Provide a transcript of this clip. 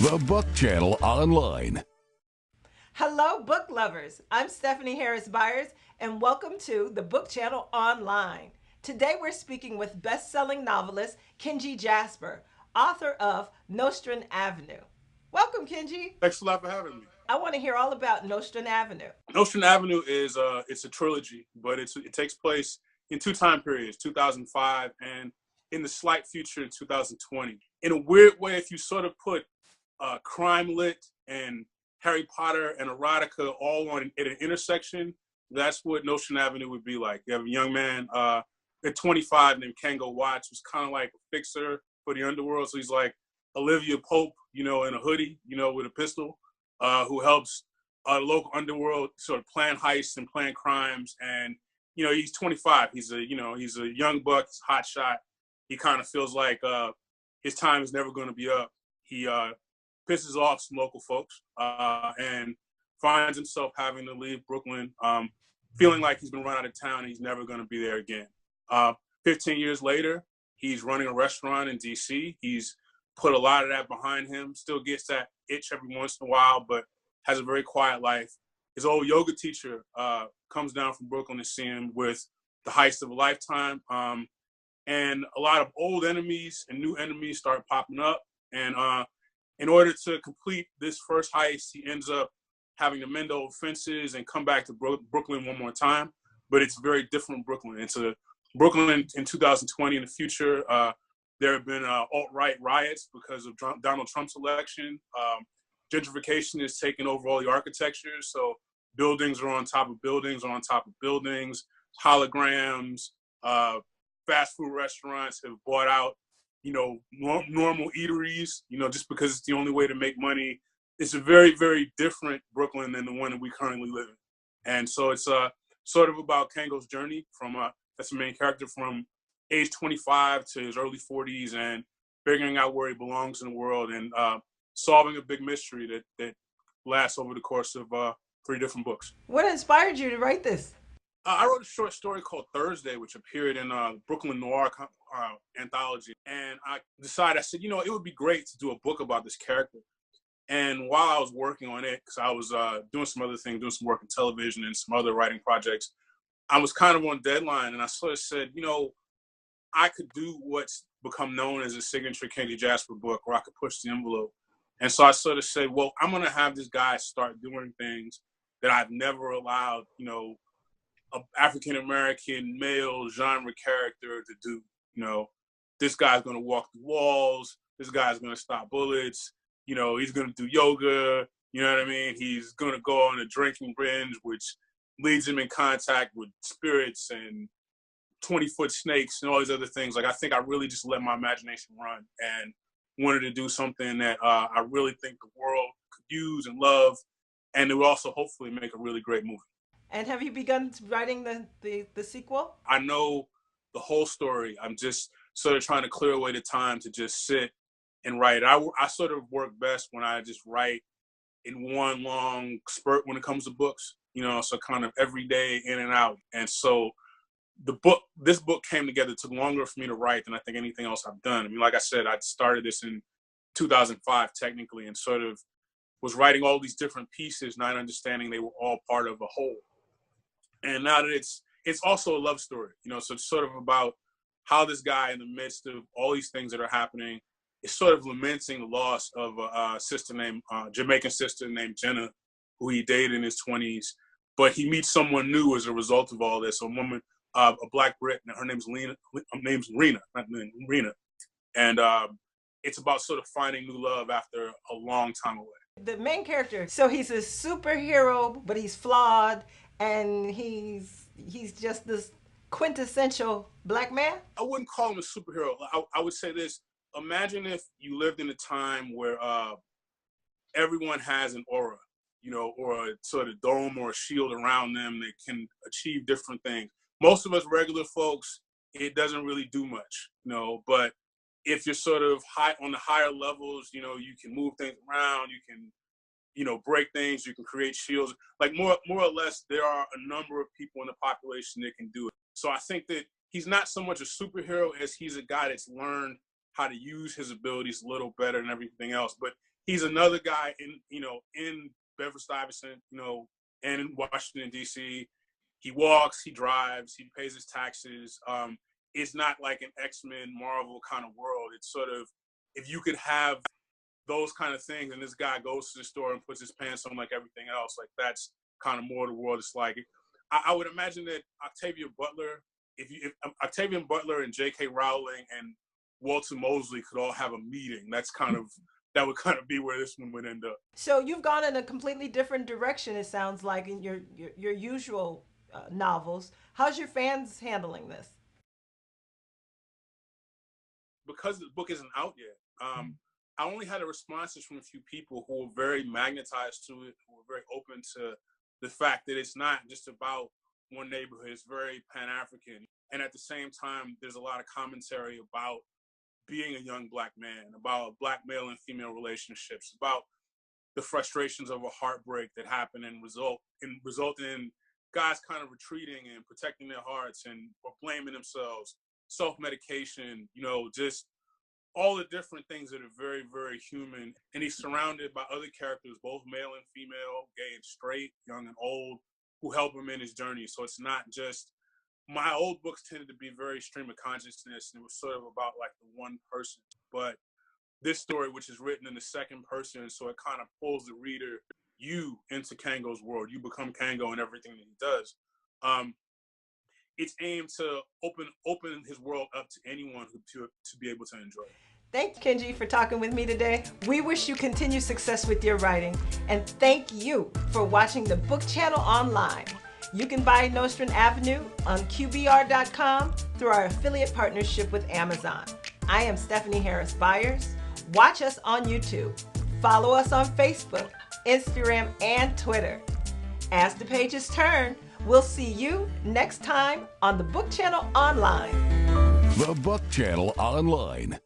The Book Channel Online. Hello, book lovers. I'm Stephanie Harris-Byers, and welcome to the Book Channel Online. Today we're speaking with best-selling novelist Kenji Jasper, author of Nostrand Avenue. Welcome, Kenji. Thanks a lot for having me. I want to hear all about Nostrand Avenue. Nostrand Avenue is it's a trilogy, but it takes place in two time periods, 2005 and in the slight future, 2020. In a weird way, if you sort of put crime lit and Harry Potter and erotica all on at an intersection, that's what Nostrand Avenue would be like. You have a young man at 25 named Kango, who's kind of like a fixer for the underworld. So he's like Olivia Pope, in a hoodie, with a pistol, who helps local underworld sort of plan heists and plan crimes. And, he's 25. He's a young buck, he's a hot shot. He kind of feels like his time is never going to be up. He pisses off some local folks and finds himself having to leave Brooklyn, feeling like he's been run out of town and he's never going to be there again. 15 years later, he's running a restaurant in D.C. He's put a lot of that behind him, still gets that itch every once in a while, but has a very quiet life. His old yoga teacher comes down from Brooklyn to see him with the heist of a lifetime. And a lot of old enemies and new enemies start popping up. And in order to complete this first heist, he ends up having to mend old fences and come back to Brooklyn one more time. But it's a very different Brooklyn. It's a Brooklyn in 2020 in the future. There have been alt-right riots because of Donald Trump's election. Gentrification is taking over all the architecture. So buildings are on top of buildings on top of buildings. Holograms, fast food restaurants have bought out, normal eateries, just because it's the only way to make money. It's a very, very different Brooklyn than the one that we currently live in. And so it's sort of about Kango's journey from, that's the main character, from age 25 to his early 40s and figuring out where he belongs in the world and solving a big mystery that lasts over the course of 3 different books. What inspired you to write this? I wrote a short story called Thursday, which appeared in Brooklyn Noir anthology. And I said, it would be great to do a book about this character. And while I was working on it, because I was doing some other things, doing some work in television and some other writing projects, I was kind of on deadline. And I sort of said, I could do what's become known as a signature Kenji Jasper book, or I could push the envelope. And so I sort of said, well, I'm going to have this guy start doing things that I've never allowed, an African-American male genre character to do. This guy's going to walk the walls. This guy's going to stop bullets. He's going to do yoga. You know what I mean? He's going to go on a drinking binge, which leads him in contact with spirits and 20-foot snakes and all these other things. Like, I think I really just let my imagination run and wanted to do something that I really think the world could use and love, and it would also hopefully make a really great movie. And have you begun writing the sequel? I know the whole story. I'm just sort of trying to clear away the time to just sit and write. I sort of work best when I just write in one long spurt when it comes to books, so kind of every day in and out. And so this book came together. It took longer for me to write than I think anything else I've done. I mean, like I said, I started this in 2005 technically and sort of was writing all these different pieces, not understanding they were all part of a whole. And now that it's also a love story, so it's sort of about how this guy in the midst of all these things that are happening is sort of lamenting the loss of a sister named, Jamaican sister named Jenna, who he dated in his 20s. But he meets someone new as a result of all this, a woman, a Black Brit, and her name's Rena. And it's about sort of finding new love after a long time away. The main character, so he's a superhero, but he's flawed, and he's just this quintessential Black man? I wouldn't call him a superhero. I would say this. Imagine if you lived in a time where everyone has an aura, or a sort of dome or a shield around them that can achieve different things. Most of us regular folks, it doesn't really do much, but if you're sort of high on the higher levels, you can move things around, you can, break things, you can create shields. Like more or less, there are a number of people in the population that can do it. So I think that he's not so much a superhero as he's a guy that's learned how to use his abilities a little better and everything else. But he's another guy in Bedford-Stuyvesant, and in Washington, D.C. He walks, he drives, he pays his taxes. It's not like an X-Men Marvel kind of world. It's sort of, if you could have those kind of things, and this guy goes to the store and puts his pants on like everything else, like that's kind of more the world is like. I would imagine that Octavia Butler, if Octavia Butler and J.K. Rowling and Walter Mosley could all have a meeting, that would kind of be where this one would end up. So you've gone in a completely different direction, it sounds like, in your usual novels. How's your fans handling this? Because the book isn't out yet, I only had responses from a few people who were very magnetized to it, who were very open to the fact that it's not just about one neighborhood, it's very Pan-African. And at the same time, there's a lot of commentary about being a young Black man, about Black male and female relationships, about the frustrations of a heartbreak that happen and result in guys kind of retreating and protecting their hearts or blaming themselves, self-medication, just all the different things that are very, very human. And he's surrounded by other characters, both male and female, gay and straight, young and old, who help him in his journey. So it's not just, my old books tended to be very stream of consciousness, and it was sort of about like the one person. But this story, which is written in the second person, so it kind of pulls the reader, you, into Kango's world. You become Kango in everything that he does. It's aimed to open his world up to anyone to be able to enjoy it. Thanks, Kenji, for talking with me today. We wish you continued success with your writing, and thank you for watching the Book Channel Online. You can buy Nostrand Avenue on QBR.com through our affiliate partnership with Amazon. I am Stephanie Harris-Byers. Watch us on YouTube. Follow us on Facebook, Instagram, and Twitter. As the pages turn, we'll see you next time on the Book Channel Online. The Book Channel Online.